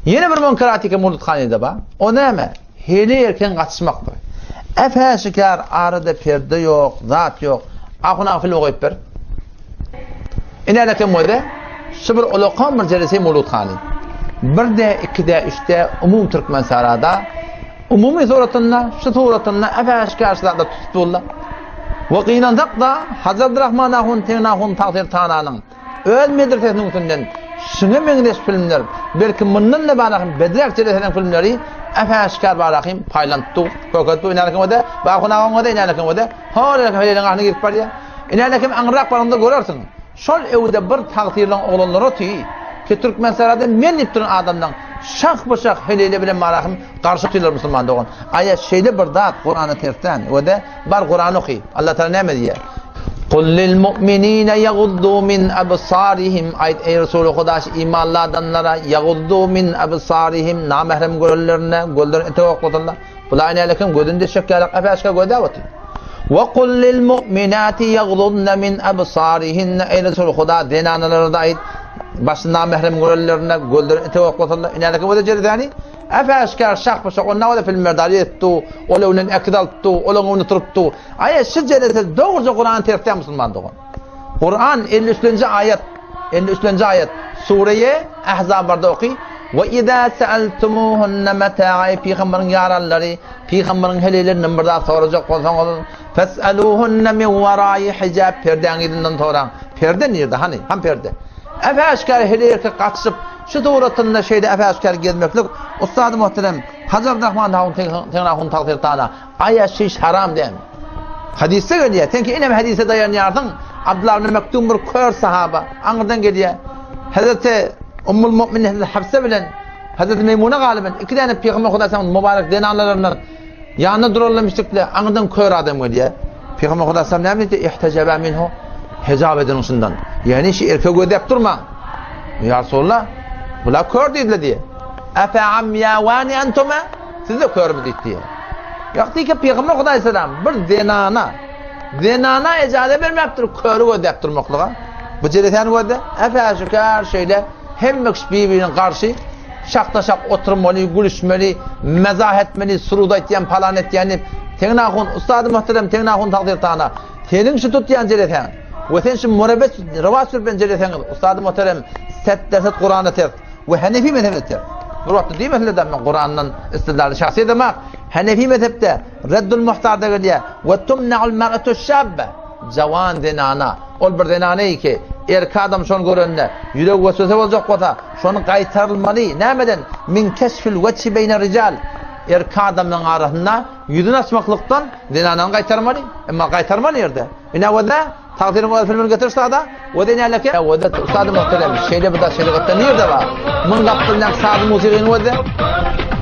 Yine bir munkaratike mulutxanede ba. O neme? Heli erken katışmaktır. Efe şikar arada perde yok, zat yok. Akun afil oğuyup bir. İnelekim o da şu bir ulukan bir celese mulutxani. Bir de, iki de, üçte umum Türkmen sarada umumi suratında, şu suratında efe şikarsılarda tutuldu. Ve kıynandak da Hazreti Rahman ahun tegnahun takdir tananın ölmedir tesnüğünden şunu mengedeş filmler belki bundan da bağlaqim bedrak celesenen filmleri efe şikar bağlaqim paylanttı, kökattu, inalekim o da bakun ağın o da inalekim o da hâlelekim helenin ahını girip var ya inalekim anrak barında görürsün. Şol evde bir takdirlen oğlanları tüy ki Türkmen sarada men ip duran adamdan şak bıçak heleyle bilen maraqim karşı tüyler Müslüman doğun. Aya şeyde bir dat Kur'an'ı tersten o da bar Kur'an okuy. Allah Teala ne diye? Kul lil mu'minine yaguddu min absarihim ayet ey Resulü Hudaş imanlı adamlara yaguddu min absarihim namahrem göllerine göller ete okudular. Bulayne alekim gözünde şekkarak afaşka göde atı. Ve kul lil mu'minati yagudunna min absarihinne ey Resulü Huda denanalara da ayet başında mehrem göllerine göller ete okudular. İnalekim o da ceridani afaşkar şak bıçak onunla da filmler dali etti, onun ekdalttı, onun unutturttu. Ayet şu celese doğruca Kur'an tersten Müslüman doğun. Kur'an 53. ayet sureye Ahzab'da okuy. Ve izâ se'eltumuhunne metâ'i peygamberin yaralları, peygamberin helelerinden bir daha soracak olsanız fes'elûhunne min verâi hicab perden idinden soran. Perde nerede hani? Ham perde. Afaşkar helelere kaçıp şu doğrultunda şeyde afaşkar gezmeklik Ustad-ı muhterem Hazreti Rahman Davun tegnahun takdir taala ayet şiş haram değil mi? Hadise geliyor. Sen ki inem hadise dayanıyordun. Abdullah ibn Mektum bir kör sahaba. Anırdan geliyor. Hazreti Ummul Mu'minin Hazreti Hafsa bilen Hazreti Meymune galiben iki tane Peygamber Hudasa'nın mübarek denanlarından yanına durulamıştıkla anırdan kör adam geliyor. Peygamber Hudasa'nın ne yaptı? İhtecebe minhu hicab edin usundan. Yani şu erkek ödep durma. Ya Resulullah bula kör dediler diye. Efe amyavani entuma siz de kör mü diye. Yoktu ki Peygamber Aleyhisselam bir zenana icade vermektir körü ödep durmaklığa. Bu celesen öde efe şükür şeyle hem birbirine karşı şakta şak oturmalı, gülüşmeli, mezah etmeli, suruda etyen, falan etyen. Tegnahun, Ustad-ı muhterem tegnahun takdir tana. Tenin şu tut yan celesen. Ve sen şu murebet rivas sürpen celesen. Ustad-ı muhterem set Kur'an'ı tert. Ve Hanefi mezhebini tert. Bir vakti değil mi Kur'an'dan istidlali şahsi demek. Hanefi mezhepte reddül muhtarda geliyor. Ve tumna'ul mer'atu şabbe. Cavan denana. Ol bir denanayı ki erkek adam şonu görünne. Yürek vesvese olacak kota. Şonu kaytarılmalı. Nemeden? Min kesfil veçhi beyne rical. Erkek adamın arasında yüzün açmaklıktan denananı kaytarmalı. Ama kaytarma nerede? Yine ve de takdirin o filmini getirse da o da ne alaka? O da Ustad-ı muhterem şeyle bu da şeriatta nerede var? Mun kaptırılan saz-ı musiğini o da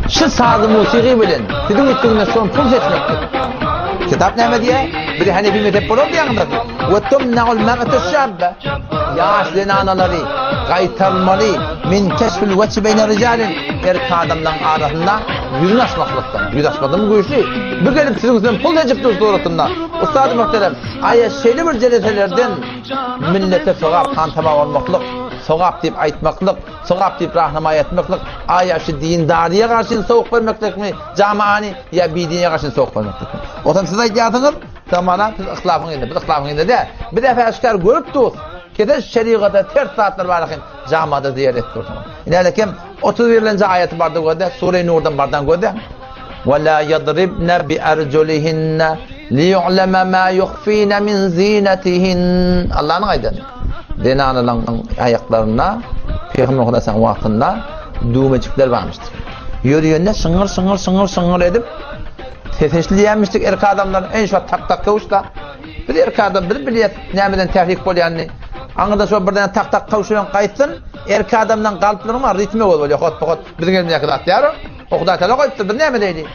şu saz-ı musiği bilen sizin ettiğiniz son pul seçmektir. Kitap ne diye? Bir Hanefi mezhep olur diyanlar. Ve tumna'ul mer'atu şabbe. Yaş denanaları kaytarmalı min keşfil veçhi beyne ricalin erkek adamların arasında yüzün açmaklıktan. Yüz açmadım bu işi. Bir gelip sizin üstünden pul seçiptir suratında. Ustad-ı muhterem ayet şeyli bir celeselerden millete sogap kantama olmaklık, sogap deyip aytmaklık, sogap deyip rahnama etmeklik, ayaşı dindariye karşı soğuk vermeklik mi? Camiani ya bidiniye karşı soğuk vermeklik mi? O zaman siz aytiyatınız, tamana siz ıslafın indi, biz ıslafın indi de bir defa aşkar görüp tuz. Kede şeriata ters saatler varken camada ziyaret ettirdim. İnalekim 31. ayeti barda göde, Sure-i Nur'dan bardan göde. Ve la yadribne bi erculihinne liyu'leme ma yukhfine min zinetihin. Allah'ın aydanı. Denanların ayaklarına Peygamber Aleyhisselam vaktinde düğmecikler varmıştır. Yürüyünde sınır edip tefesliyenmiştik erkek adamların en şu tak kavuşla. Bir erkek adam bir biliyet nemeden tehlik bol yani. Anında sonra birden tak kavuşuyan kayıtsın. Erkek adamdan kalplarına ritmi oluyor. Hot bizim elimizde kadar diyor. O kadar tala koyuptur bir nemedeydi.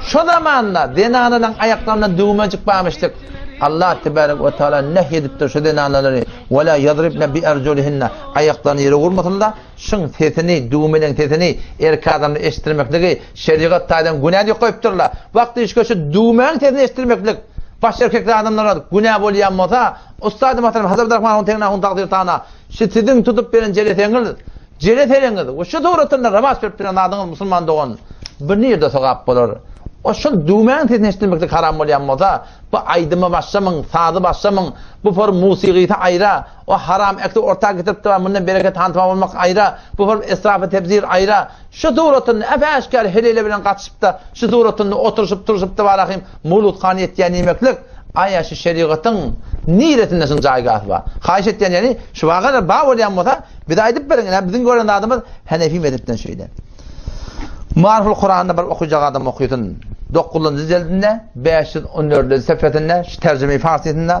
Şu zamanla denanların ayaklarına düğmecik bağmıştık. Allah tebarek ve teala nehyediptir şu denanaları. Ve la yadribne bi erculihinne ayaklarını yere vurmasınlar. Şun sesini, düğmelerin sesini erkek adamını eşittirmekliği şeriat taydan günah diye koyupturlar. Vakti iş köşü düğmenin sesini eşittirmeklik. Baş erkekler adamlara günah bolayan olsa Ustad-ı muhterem Hazreti Rahman tegnahun takdir taala. Şu sizin tutup veren celeseniz Jere tereňiz, oşo dogratynda namaz berip duran adyňyz musulman dogan bir nirde sogap bolar. Oşo dümen tetneşdirmekde haram bolýan bolsa, bu aýdyma başlamyň, sazy başlamyň, bu form musigiýete aýra, o haram ekde ortak getirip de bundan bereket hantama bolmak aýra, bu form israf tebzir aýra. Şu dogratynda äpäşkär helele bilen gatşyp da, şu dogratynda oturuşyp da barahym mulut kaniyet ýani yemeklik ayaşı şeriatyň niýetinde şun jaýgaty bar. Haýyş etýän ýani şu wagada ba bolýan bolsa, bir de aýdyp beriň, biziň gören adamymyz Hanefi mezhepden şeýle. Marhul Kur'an'da bir okuyacak adam okuyutun 9. cildinde 514. sefretinde şu tercüme-i farsiyetinde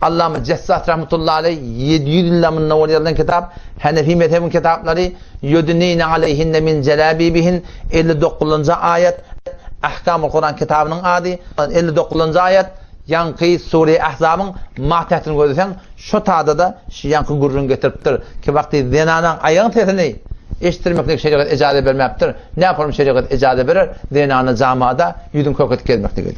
Allame Cessat rahmetullahi aleyh 700 illamın navaliyalından kitap Hanefi mezhebin kitapları yudnine aleyhinne min celabibihin 59. ayet Ahkam-ı Kur'an kitabının adı 59. ayet Yankı Sure-i Ahzab'ın mahtetini görürsen şu taada da şu yankı gurrun getiriptir ki vakti zinanın ayağın tesini eşittirmeklik şeriat icazet vermeptir. Ne yapalım şeriat icazet verir? Zinanı camada yüzün kokut gelmektedir.